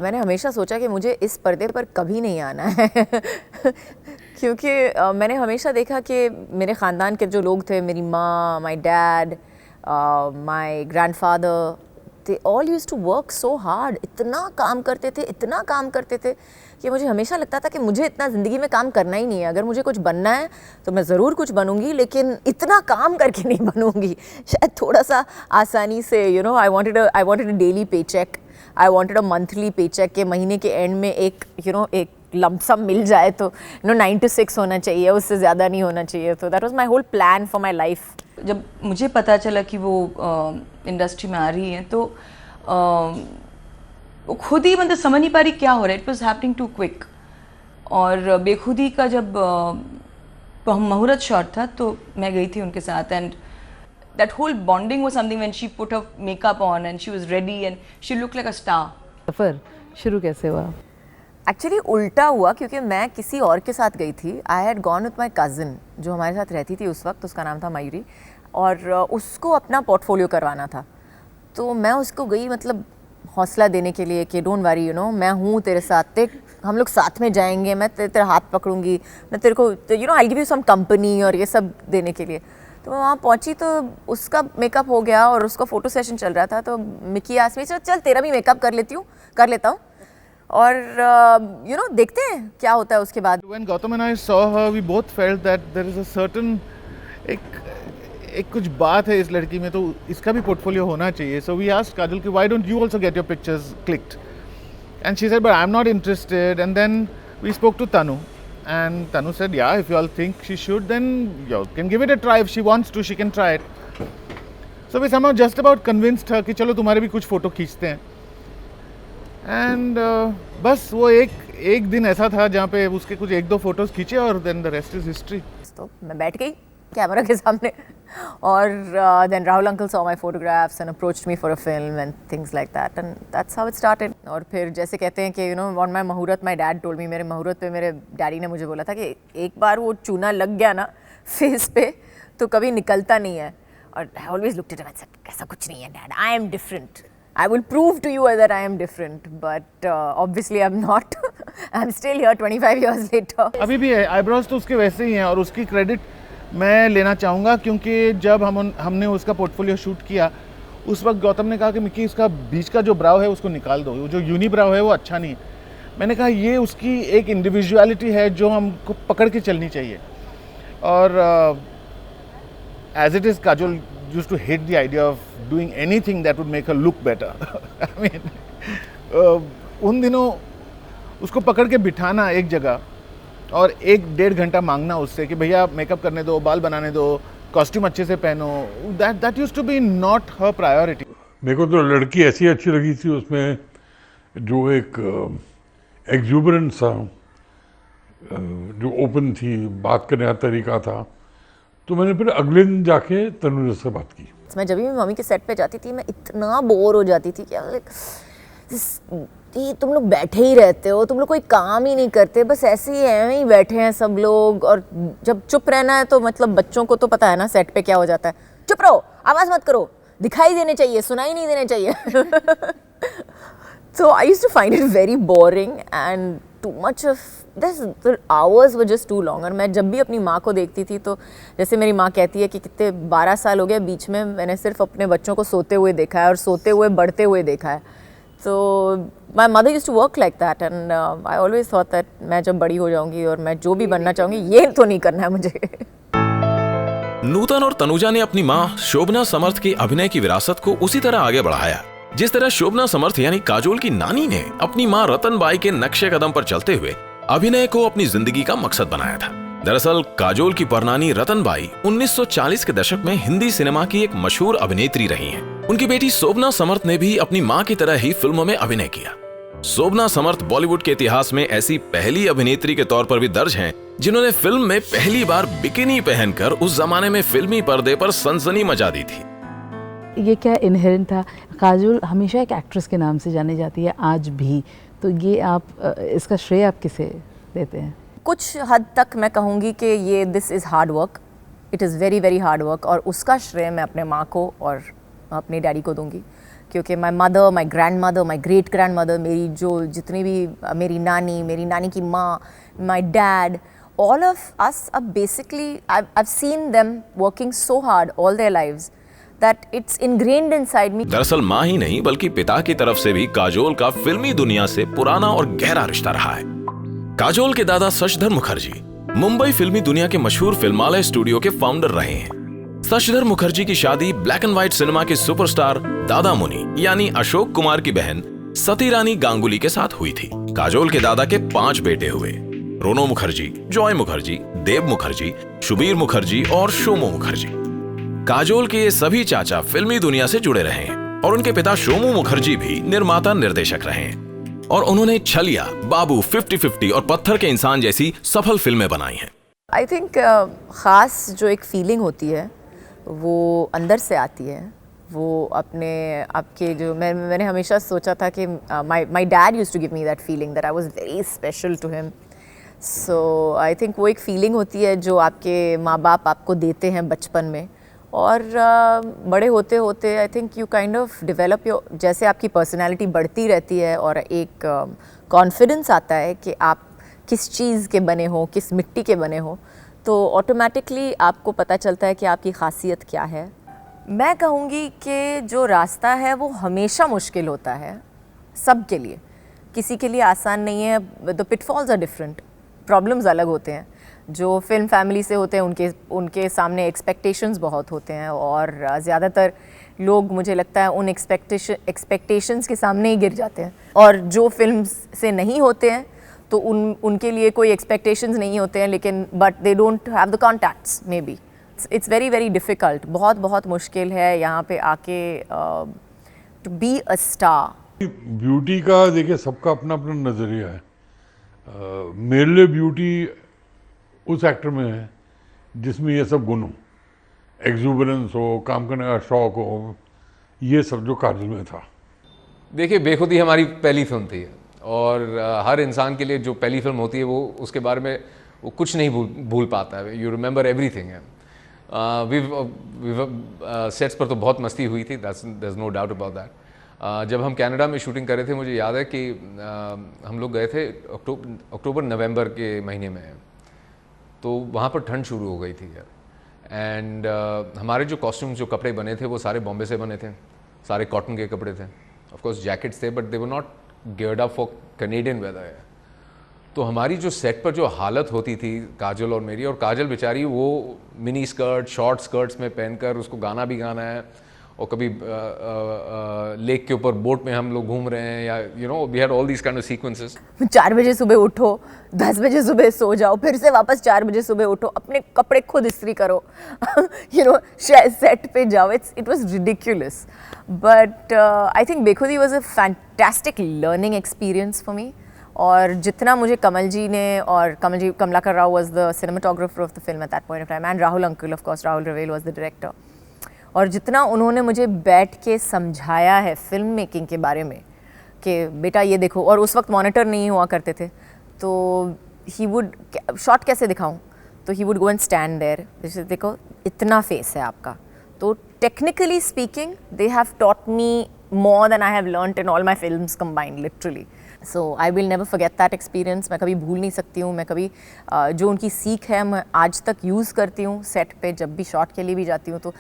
मैंने हमेशा सोचा कि मुझे इस पर्दे पर कभी नहीं आना है क्योंकि मैंने हमेशा देखा कि मेरे ख़ानदान के जो लोग थे, मेरी माँ, my dad, my grandfather, they all used to work so hard. इतना काम करते थे कि मुझे हमेशा लगता था कि मुझे इतना ज़िंदगी में काम करना ही नहीं है। अगर मुझे कुछ बनना है तो मैं ज़रूर कुछ बनूंगी, लेकिन इतना काम करके नहीं बनूंगी। शायद थोड़ा सा आसानी से I wanted a daily paycheck, I wanted a monthly paycheck के महीने के एंड में एक एक लमसम मिल जाए तो 9 to 6 होना चाहिए, उससे ज़्यादा नहीं होना चाहिए। तो that was my whole plan for my life. जब मुझे पता चला कि वो इंडस्ट्री में आ रही है तो वो खुद ही मतलब समझ नहीं पा रही क्या हो रहा है। It was happening too quick. और बेखुदी का जब मुहूर्त शॉट था तो मैं गई थी उनके साथ, and that whole bonding was something when she put her makeup on and she was ready and she looked like a star. सफ़र शुरू कैसे हुआ? एक्चुअली उल्टा हुआ, क्योंकि मैं किसी और के साथ गई थी। I had gone with my cousin जो हमारे साथ रहती थी उस वक्त, उसका नाम था मयूरी, और उसको अपना पोर्टफोलियो करवाना था। तो मैं उसको गई मतलब हौसला देने के लिए कि डोंट वरी, मैं हूँ तेरे साथ, हम लोग साथ में जाएंगे, मैं तेरा हाथ पकड़ूंगी, मैं तेरे को I give you some company और ये सब देने के लिए। तो मैं वहाँ पहुँची तो उसका मेकअप हो गया और उसका फ़ोटो सेशन चल रहा था। तो मिकी आस्मी चल तेरा भी मेकअप कर लेता हूँ और देखते हैं क्या होता है उसके बाद। When Gautam and I saw her, we both felt that there is a certain एक कुछ बात है इस लड़की में, तो इसका भी पोर्टफोलियो होना चाहिए। So we asked Kajol कि why don't you also get your pictures clicked? And she said, but I'm not interested. And then we spoke to Tanu. And Tanu said, yeah, if you all think she should, then you can give it a try. If she wants to, she can try it. So we somehow just about convinced her कि चलो तुम्हारे भी कुछ photo खींचते हैं। And बस वो एक दिन ऐसा था जहाँ पे उसके कुछ 1-2 फोटोज़ खींचे और then the rest is history. तो मैं बैठ गई कैमरा के सामने और then Rahul uncle saw my photographs and approached me for a film and things like that, and that's how it started. और फिर जैसे कहते हैं कि on my muhurat my dad told me, मेरे मुहूर्त पे मेरे डैडी ने मुझे बोला था कि एक बार वो चूना लग गया ना फेस पे तो कभी निकलता नहीं है। और I always looked at him and said, ऐसा कुछ नहीं है dad, I am different, I will prove to you that I am different, but obviously I'm not. I'm still here 25 years later. अभी भी है, आईब्रोज तो उसके वैसे ही हैं और उसकी क्रेडिट मैं लेना चाहूँगा, क्योंकि जब हमने उसका पोर्टफोलियो शूट किया उस वक्त गौतम ने कहा कि मिक्की इसका बीच का जो ब्राउ है उसको निकाल दो, जो यूनी ब्राउ है वो अच्छा नहीं है। मैंने कहा ये उसकी एक इंडिविजुअलिटी है जो हमको पकड़ के चलनी चाहिए। और as it is Kajol used to hate the idea of doing anything that would make her look better. I mean, उन दिनों उसको पकड़ के बिठाना एक जगह और 1-1.5 घंटा मांगना उससे कि भैया मेकअप करने दो, बाल बनाने दो, कॉस्ट्यूम अच्छे से पहनो, that used to be not her priority. मेरे को तो लड़की ऐसी अच्छी लगी थी उसमें जो एक एक्सुबरेंट सा, जो ओपन थी, बात करने का तरीका था। तो मैंने फिर अगले दिन जाके तनुजा से बात की। मैं जब भी मम्मी के सेट पे जाती थी मैं इतना बोर हो जाती थी कि तुम लोग बैठे ही रहते हो, तुम लोग कोई काम ही नहीं करते, बस ऐसे ही ऐਵੇਂ ही बैठे हैं सब लोग। और जब चुप रहना है तो मतलब बच्चों को तो पता है ना सेट पे क्या हो जाता है, चुप रहो, आवाज़ मत करो, दिखाई देने चाहिए, सुनाई नहीं देने चाहिए। So I used to find it very boring and too much of this, the hours were just too long. और मैं जब भी अपनी माँ को देखती थी तो जैसे मेरी माँ कहती है कि कितने 12 साल हो गए बीच में मैंने सिर्फ अपने बच्चों को सोते हुए देखा है और सोते हुए बढ़ते हुए देखा है। तो my mother used to work like that and I always thought that मैं जब बड़ी हो जाऊँगी और मैं जो भी बनना चाहूँगी ये तो नहीं करना है मुझे। नूतन और तनुजा ने अपनी माँ शोभना समर्थ की अभिनय की विरासत को उसी तरह आगे बढ़ाया जिस तरह शोभना समर्थ यानी काजोल की नानी ने अपनी माँ रतन बाई के नक्शे कदम पर चलते हुए अभिनय को अपनी जिंदगी का मकसद बनाया था। दरअसल काजोल की परनानी रतन बाई 1940 के दशक में हिंदी सिनेमा की एक मशहूर अभिनेत्री रही हैं। उनकी बेटी शोभना समर्थ ने भी अपनी माँ की तरह ही फिल्मों में अभिनय किया। शोभना समर्थ बॉलीवुड के इतिहास में ऐसी पहली अभिनेत्री के तौर पर भी दर्ज हैं जिन्होंने फिल्म में पहली बार बिकिनी पहनकर उस जमाने में फिल्मी पर्दे पर सनसनी मचा दी थी। ये क्या इनहेरेंट था? काजोल हमेशा एक एक्ट्रेस के नाम से जानी जाती है आज भी, तो ये आप इसका श्रेय आप किसे देते हैं? कुछ हद तक मैं कहूँगी कि ये this is hard work, it is very very hard work, और उसका श्रेय मैं अपने माँ को और अपने डैडी को दूँगी क्योंकि my mother, my grand mother, my great grand mother, मेरी जो जितनी भी मेरी नानी की माँ, my dad, all of us are basically, I've seen them working so hard all their lives that it's ingrained inside me. दरअसल माँ ही नहीं बल्कि पिता की तरफ से भी काजोल का फिल्मी दुनिया से पुराना और गहरा रिश्ता रहा है। काजोल के दादा शशिधर मुखर्जी मुंबई फिल्मी दुनिया के मशहूर फिल्मालय स्टूडियो के फाउंडर रहे हैं। शशिधर मुखर्जी की शादी ब्लैक एंड व्हाइट सिनेमा के सुपरस्टार दादा मुनि यानी अशोक कुमार की बहन सती रानी गांगुली के साथ हुई थी। काजोल के दादा के 5 बेटे हुए, रोनो मुखर्जी, जॉय मुखर्जी, देव मुखर्जी, शुबीर मुखर्जी और शोमो मुखर्जी। काजोल के ये सभी चाचा फिल्मी दुनिया से जुड़े रहे हैं और उनके पिता शोमो मुखर्जी भी निर्माता निर्देशक रहे हैं और उन्होंने छलिया, बाबू, 50-50 और पत्थर के इंसान जैसी सफल फिल्में बनाई हैं। आई थिंक ख़ास जो एक फीलिंग होती है वो अंदर से आती है। वो अपने आपके जो मैंने हमेशा सोचा था कि my dad used to give me that feeling that I was very special to him. So I think वो एक फीलिंग होती है जो आपके माँ बाप आपको देते हैं बचपन में, और बड़े होते होते I think you kind of develop your, जैसे आपकी पर्सनालिटी बढ़ती रहती है और एक कॉन्फिडेंस आता है कि आप किस चीज़ के बने हो, किस मिट्टी के बने हो, तो ऑटोमेटिकली आपको पता चलता है कि आपकी खासियत क्या है। मैं कहूँगी कि जो रास्ता है वो हमेशा मुश्किल होता है सब के लिए, किसी के लिए आसान नहीं है। The pitfalls are different, problems अलग होते हैं। जो फिल्म फैमिली से होते हैं उनके सामने एक्सपेक्टेशंस बहुत होते हैं और ज़्यादातर लोग मुझे लगता है उन एक्सपेक्टेशंस के सामने ही गिर जाते हैं, और जो फिल्म से नहीं होते हैं तो उनके लिए कोई एक्सपेक्टेशंस नहीं होते हैं, लेकिन but they don't have the contacts maybe. It's very very difficult, बहुत मुश्किल है यहाँ पे आके to be a star. Beauty का देखिए सबका अपना अपना नज़रिया है। मेरे लिए ब्यूटी उस एक्टर में है जिसमें ये सब गुण हो, एक्सूबरेंस हो, काम करने का शौक हो, ये सब जो काजल में था। देखिए, बेखुदी हमारी पहली फिल्म थी और हर इंसान के लिए जो पहली फिल्म होती है वो उसके बारे में वो कुछ नहीं भूल पाता है। यू रिमेंबर एवरीथिंग है। सेट्स पर तो बहुत मस्ती हुई थी, there's no doubt about that। जब हम कनाडा में शूटिंग कर रहे थे, मुझे याद है कि हम लोग गए थे अक्टूबर नवंबर के महीने में, तो वहाँ पर ठंड शुरू हो गई थी यार। एंड हमारे जो कॉस्ट्यूम्स, जो कपड़े बने थे वो सारे बॉम्बे से बने थे, सारे कॉटन के कपड़े थे। ऑफ कोर्स जैकेट्स थे but they were not geared up for Canadian weather. तो हमारी जो सेट पर जो हालत होती थी काजल और मेरी, और काजल बेचारी वो मिनी स्कर्ट, शॉर्ट स्कर्ट्स में पहनकर उसको गाना भी गाना है, और कभी लेक के ऊपर बोट में हम लोग घूम रहे हैं, या you know we had all these kind of sequences. 4 बजे सुबह उठो, 10 बजे सुबह सो जाओ, फिर से वापस 4 बजे सुबह उठो, अपने कपड़े खुद इस्त्री करो, यू नो सेट पे जाओ। It was ridiculous, but I think Bekhudi was a fantastic learning experience for me. और जितना मुझे कमल जी ने, और Kamalakar Rao was the cinematographer of the film at that point of time, and Rahul uncle, of course Rahul Rawail was the director, और जितना उन्होंने मुझे बैठ के समझाया है फिल्म मेकिंग के बारे में कि बेटा ये देखो, और उस वक्त मॉनिटर नहीं हुआ करते थे, तो ही वुड शॉट कैसे दिखाऊं, तो he would go and stand there, जैसे देखो इतना फेस है आपका। तो technically speaking they have taught me more than I have learnt in all my films combined, literally. So I will never forget that experience. मैं कभी भूल नहीं सकती हूँ। मैं कभी जो उनकी सीख है मैं आज तक यूज़ करती हूँ सेट पे, जब भी शॉट के लिए भी जाती हूँ तो